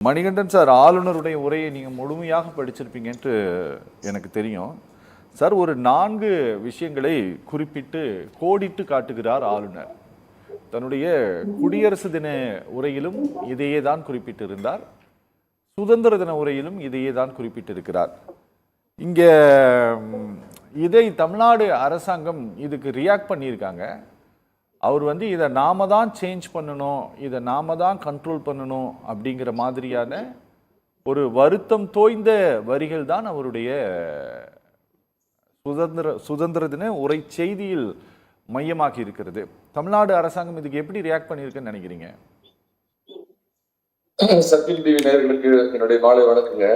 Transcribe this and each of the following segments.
Manikandan sir, ஆளுநருடைய உரையை நீங்கள் முழுமையாக படிச்சிருப்பீங்கன்ட்டு எனக்கு தெரியும். சார், ஒரு 4 விஷயங்களை குறிப்பிட்டு கோடிட்டு காட்டுகிறார் ஆளுநர். தன்னுடைய குடியரசு தின உரையிலும் இதையே தான் குறிப்பிட்டிருந்தார், சுதந்திர தின உரையிலும் இதையே தான் குறிப்பிட்டிருக்கிறார். இங்கே இதை தமிழ்நாடு அரசாங்கம் இதுக்கு ரியாக்ட் பண்ணியிருக்காங்க. அவர் இதை நாம தான் சேஞ்ச் பண்ணணும், இதை நாம தான் கண்ட்ரோல் பண்ணணும் அப்படிங்கிற மாதிரியான ஒரு வருத்தம் தோய்ந்த வரிகள் தான் அவருடைய சுதந்திர தின உரை செய்தியில் மையமாக்கி இருக்கிறது. தமிழ்நாடு அரசாங்கம் இதுக்கு எப்படி ரியாக்ட் பண்ணியிருக்குன்னு நினைக்கிறீங்க? சத்தியம் டிவி நேயர்களுக்கு என்னுடைய மாலை வணக்கங்க.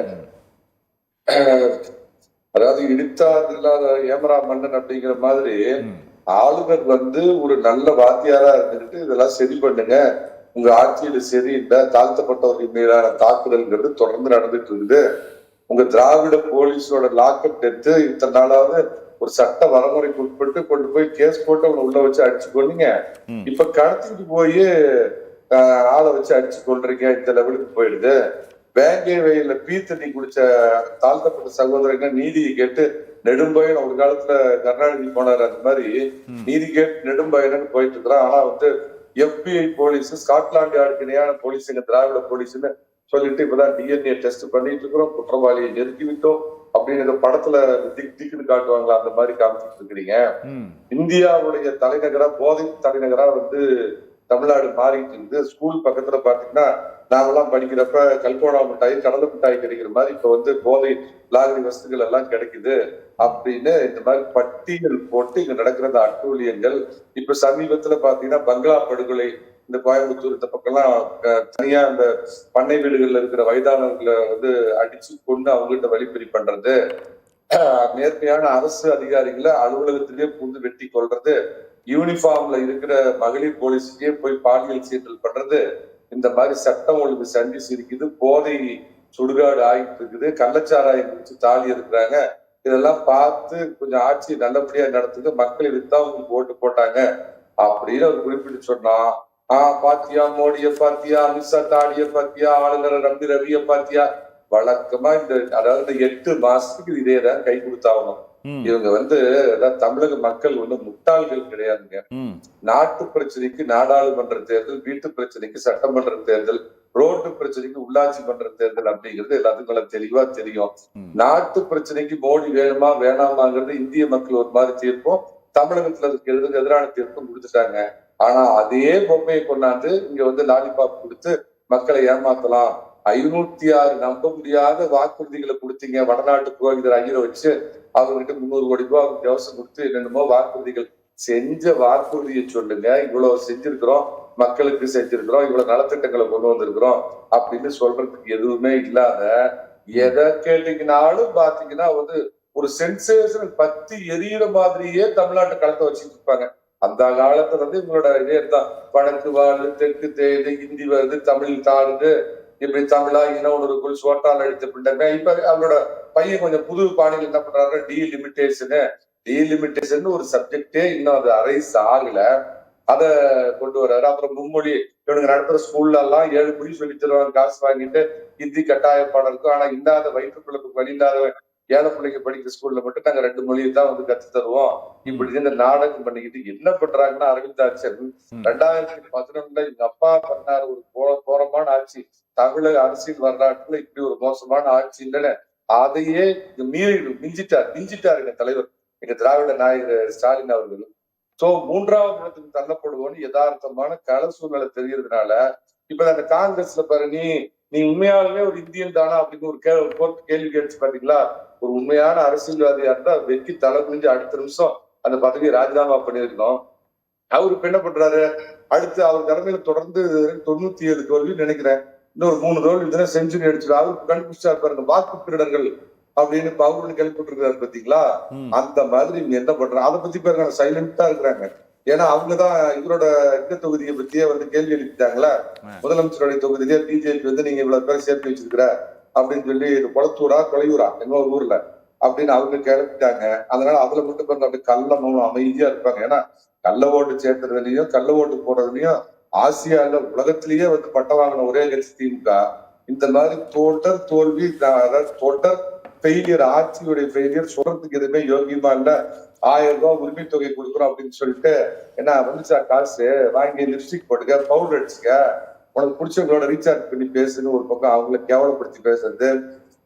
அதாவது இடித்தார் இல்லாத ஏமரா மன்னன் அப்படிங்கிற மாதிரி ஆளுநர் ஒரு நல்ல வாத்தியாரா இருந்துட்டு இதெல்லாம் சரி பண்ணுங்க, உங்க ஆட்சியில சரியில்லை, தாழ்த்தப்பட்டவர்கள் மீதான தாக்குதல்ங்கிறது தொடர்ந்து நடந்துட்டு இருக்குது. உங்க திராவிட போலீஸோட லாக்கப் டெத்து இத்தனை நாளாவது ஒரு சட்ட வரமுறைக்கு உட்பட்டு கொண்டு போய் கேஸ் போட்டு அவங்க உள்ள வச்சு அடிச்சு கொண்டீங்க. இப்ப கடத்திட்டு போய் ஆளை வச்சு அடிச்சு கொள்றீங்க, இந்த லெவலுக்கு போயிடுது. வேங்கை வெயில பீ தண்ணி குடிச்ச தாழ்த்தப்பட்ட சகோதரர்கள் நீதியை கேட்டு நெடும்பயன் ஒரு காலத்துல கருணாநிதி போனார், அந்த மாதிரி நீதி கேட்டு நெடும்பயன்னு போயிட்டு இருக்கிறான். ஆனா FBI போலீஸ், ஸ்காட்லாந்து யார்டுக்கு இணையான போலீஸுங்க திராவிட போலீஸ்ன்னு சொல்லிட்டு இப்பதான் DNA டெஸ்ட் பண்ணிட்டு இருக்கிறோம், குற்றவாளியை நெருக்கி விட்டோம் அப்படின்னு இந்த படத்துல திக்குன்னு காட்டுவாங்களா, அந்த மாதிரி காமிச்சிட்டு இருக்கிறீங்க. இந்தியாவுடைய தலைநகரா, போதை தலைநகரா தமிழ்நாடு மாறிட்டு இருந்து ஸ்கூல் பக்கத்துல பாத்தீங்கன்னா நாங்கெல்லாம் படிக்கிறப்ப கல்கோடா மிட்டாய், கடலை மிட்டாய் கிடைக்கிற மாதிரி இப்ப போதை லாகரி வசதிகள் எல்லாம் கிடைக்குது அப்படின்னு இந்த மாதிரி பட்டியல் போட்டு இங்க நடக்கிற அட்டூழியங்கள். இப்ப சமீபத்துல பாத்தீங்கன்னா பங்களா படுகொலை, இந்த கோயம்புத்தூர் இந்த பக்கம்லாம் தனியா இந்த பண்ணை வீடுகள்ல இருக்கிற வயதானவர்களை அடிச்சு கொண்டு அவங்ககிட்ட வழிப்பறி பண்றது, நேர்மையான அரசு அதிகாரிகளை அலுவலகத்திலேயே புகுந்து வெட்டி கொள்றது, யூனிஃபார்ம்ல இருக்கிற மகளிர் போலீஸுக்கே போய் பாலியல் சீற்றல் பண்றது, இந்த மாதிரி சட்டம் ஒழுங்கு சண்டி சிரிக்குது, போதை சுடுகாடு ஆகிட்டு இருக்குது, கள்ளச்சாராயம் குடிச்சு தாலி இருக்கிறாங்க. இதெல்லாம் பார்த்து கொஞ்சம் ஆட்சி நல்லபடியா நடத்துது, மக்கள் இதுதான் உங்களுக்கு ஓட்டு போட்டாங்க அப்படின்னு அவர் குறிப்பிட்டு சொன்னா, பாத்தியா மோடிய பாத்தியா, அமித்ஷா தாடிய பாத்தியா, ஆளுநர் ரவிய பாத்தியா, வழக்கமா அதாவது 8 மாசத்துக்கு இதேதான் கை கொடுத்தாகணும். இவங்க தமிழக மக்கள் முட்டாள்கள் கிடையாதுங்க. நாட்டு பிரச்சனைக்கு நாடாளுமன்ற தேர்தல், வீட்டு பிரச்சனைக்கு சட்டமன்ற தேர்தல், ரோட்டு பிரச்சனைக்கு உள்ளாட்சி மன்ற தேர்தல் அப்படிங்கிறது எல்லாத்துக்கும் தெளிவா தெரியும். நாட்டு பிரச்சனைக்கு மோடி வேணுமா வேணாமாங்கிறது இந்திய மக்கள் ஒரு மாதிரி தீர்ப்பும், தமிழகத்துல இருக்கிறதுக்கு எதிரான தீர்ப்பும் கொடுத்துட்டாங்க. ஆனா அதே பொம்மையை கொண்டாந்து இங்க லாலிபாப் கொடுத்து மக்களை ஏமாத்தலாம். 506 நம்ப முடியாத வாக்குறுதிகளை கொடுத்தீங்க. வடநாட்டு புரோகிதர் ஐயரை வச்சு அவர்கிட்ட 300 கோடி ரூபாய் அவருக்கு அவசரம் கொடுத்து என்னென்னமோ வாக்குறுதிகள் செஞ்ச வாக்குறுதியை சொல்லுங்க. இவ்வளவு செஞ்சிருக்கிறோம், மக்களுக்கு செஞ்சிருக்கிறோம், இவ்வளவு நலத்திட்டங்களை கொண்டு வந்திருக்கிறோம் அப்படின்னு சொல்றதுக்கு எதுவுமே இல்லாத, எதை கேட்டீங்கன்னாலும் பாத்தீங்கன்னா ஒரு சென்சேஷன் பத்தி எரியிற மாதிரியே தமிழ்நாட்டை களத்தை வச்சுட்டு இருப்பாங்க. அந்த காலத்துல இவங்களோட இதே தான், வடக்கு வாழ் தெற்கு தேடு, ஹிந்தி வருது, தமிழ் தாடுது, இப்படி தமிழா இன்னொரு சோட்டால் அடித்த பிள்ளைங்க. இப்ப அவரோட பையன் கொஞ்சம் புது பாணியில் என்ன பண்றாரு, டீலிமிட்டேஷன் ஒரு சப்ஜெக்டே இன்னும் அது அரைஸ் ஆகல, அதை கொண்டு வர்றாரு. அப்புறம் மும்மொழி, இவனுக்கு நடத்துற ஸ்கூல்ல எல்லாம் 7 மொழி சொல்லி தருவாங்க காசு வாங்கிட்டு, ஹிந்தி கட்டாய பாடம் இருக்கும். ஆனா இல்லாத வயிற்றுக்குள்ள வழி இல்லாத ஏழை பிள்ளைங்க படிக்கிற ஸ்கூல்ல மட்டும் நாங்க 2 மொழியை தான் கத்து தருவோம். இப்படி இந்த நாடகம் பண்ணிக்கிட்டு என்ன பண்றாங்கன்னா, அரவிந்த் ஆட்சியர் 2011 எங்க அப்பா பண்ணாரு ஒரு கோரமான ஆட்சி, தமிழக அரசியல் வரலாற்றுல இப்படி ஒரு மோசமான ஆட்சி இல்லைன்னு அதையே மீறி மிஞ்சிட்டார் எங்க தலைவர், எங்க திராவிட நாயகர் ஸ்டாலின் அவர்கள். சோ 3வது இடத்துக்கு தள்ளப்படுவோம்னு யதார்த்தமான கள சூழ்நிலை தெரியறதுனால இப்ப அந்த காங்கிரஸ்ல பாரு, நீ உண்மையாலுமே ஒரு இந்தியன் தானா அப்படின்னு ஒரு கேள்வி கேட்டு பாத்தீங்களா. ஒரு உண்மையான அரசியல்வாதியா இருந்தா வெற்றி தலை குனிஞ்சு அடுத்த நிமிஷம் அந்த பதவியை ராஜினாமா பண்ணிருக்கணும். அவரு இப்ப என்ன பண்றாரு, அடுத்து அவர் தலைமையில தொடர்ந்து 97 தோல்வி நினைக்கிறேன், இன்னொரு 3 தோல்வி செஞ்சுரி அடிச்சிடும். அவருக்கு கண்டுபிடிச்சா பாருங்க, வாக்கு திருடர்கள் அப்படின்னு அவரு கேள்விப்பட்டிருக்கிறாரு பாத்தீங்களா. அந்த மாதிரி இவங்க என்ன பண்றாங்க அதை பத்தி பாருங்க, சைலண்டா இருக்கிறாங்க. ஏன்னா அவங்கதான் இவரோட இந்த தொகுதியை பத்தியே கேள்வி எழுப்பிட்டாங்களா, முதலமைச்சருடைய தொகுதியிலே பிஜேபி நீங்க இவ்வளவு பேர் சேர்த்து வச்சிருக்கிற அப்படின்னு சொல்லி, இது குளத்தூரா கொலையூரா இன்னொரு ஊர்ல அப்படின்னு அவங்க கிளப்பிட்டாங்க. அதனால அதுல மட்டும் பாருங்க அப்படி கள்ளமும் அமைதியா இருப்பாங்க. ஏன்னா கள்ள ஓட்டு சேர்த்துறதுலயும் கள்ள ஓட்டு போடுறதுலயும் ஆசியால உலகத்திலேயே பட்டம் வாங்கின ஒரே கட்சி திமுக. இந்த மாதிரி தொடர் தோல்வி, அதாவது தொடர் ஃபெயிலியர், ஆட்சியுடைய ஃபெயிலியர் சொல்றதுக்கு எதுவுமே யோகியமா இல்ல. 1000 ரூபாய் உரிமை தொகை கொடுக்குறோம் அப்படின்னு சொல்லிட்டு, என்ன வந்துச்சா காசு, வாங்கி லிப்ஸ்டிக் போட்டுக்க, பவுடர் அடிச்சுக்க, உனக்கு பிடிச்சவங்களோட ரீசார்ஜ் பண்ணி பேசுன்னு ஒரு பக்கம் அவங்கள கேவலப்படுத்தி பேசுறது.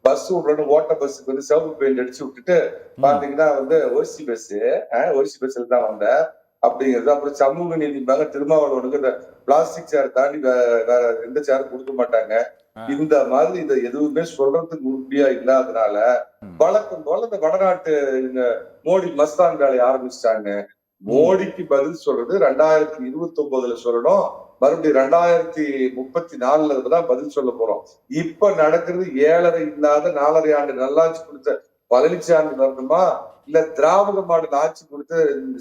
பஸ் விடுறோன்னு ஓட்ட பஸ்ஸுக்கு வந்து சிவப்பு பெயிண்ட் அடிச்சு விட்டுட்டு பாத்தீங்கன்னா வந்து ஓசி பஸ்ல தான் வந்தேன் அப்படிங்கிறது. அப்புறம் சமூக நீதிக்காக திருமாவளவனுக்கு இந்த பிளாஸ்டிக் சேர் தாண்டி வேற எந்த சேரும் கொடுக்க மாட்டாங்க. இந்த மாதிரி இதை எதுவுமே சொல்றதுக்கு உறுதியா இல்லாதனால வழக்கம் போல இந்த வடநாட்டு மோடி மஸ்தான் வேலையை ஆரம்பிச்சிட்டாங்க. மோடிக்கு பதில் சொல்றது 2029 சொல்லணும், மறுபடியும் 2034 தான் பதில் சொல்ல போறோம். இப்ப நடக்கிறது 7.5 இல்லாத 4.5 ஆண்டு நல்லாட்சி கொடுத்த பழனிசாமி வரணுமா, இல்ல திராவிட மாடல் ஆட்சி கொடுத்த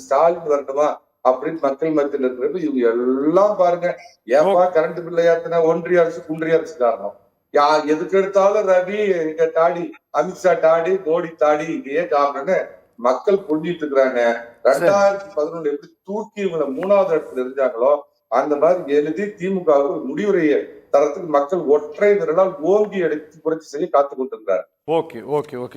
ஸ்டாலின் வரணுமா அப்படின்னு மக்கள் மத்தியில் இருக்கிறது. இவங்க எல்லாம் பாருங்க, ஏப்பா கரண்ட் பில்லை ஏத்தினா ஒன்றிய அரசு குன்றிய அரசு காரணம். எதுக்கு எடுத்தாலும் ரவி எங்க தாடி, அமித்ஷா தாடி, மோடி தாடி, இதையே காரணம்னு மக்கள் புரிஞ்சிட்டு இருக்கிறாங்க. 2011 எப்படி தூக்கி இவங்களை 3வது இடத்துல இருந்தாங்களோ அந்த மாதிரி எழுதி திமுகவுக்கு முடிவுரையை தரத்துக்கு மக்கள் ஒற்றை விரலால் ஓங்கி எடுத்து புரட்சி செய்ய காத்துக் கொண்டிருக்கிறார். Okay okay okay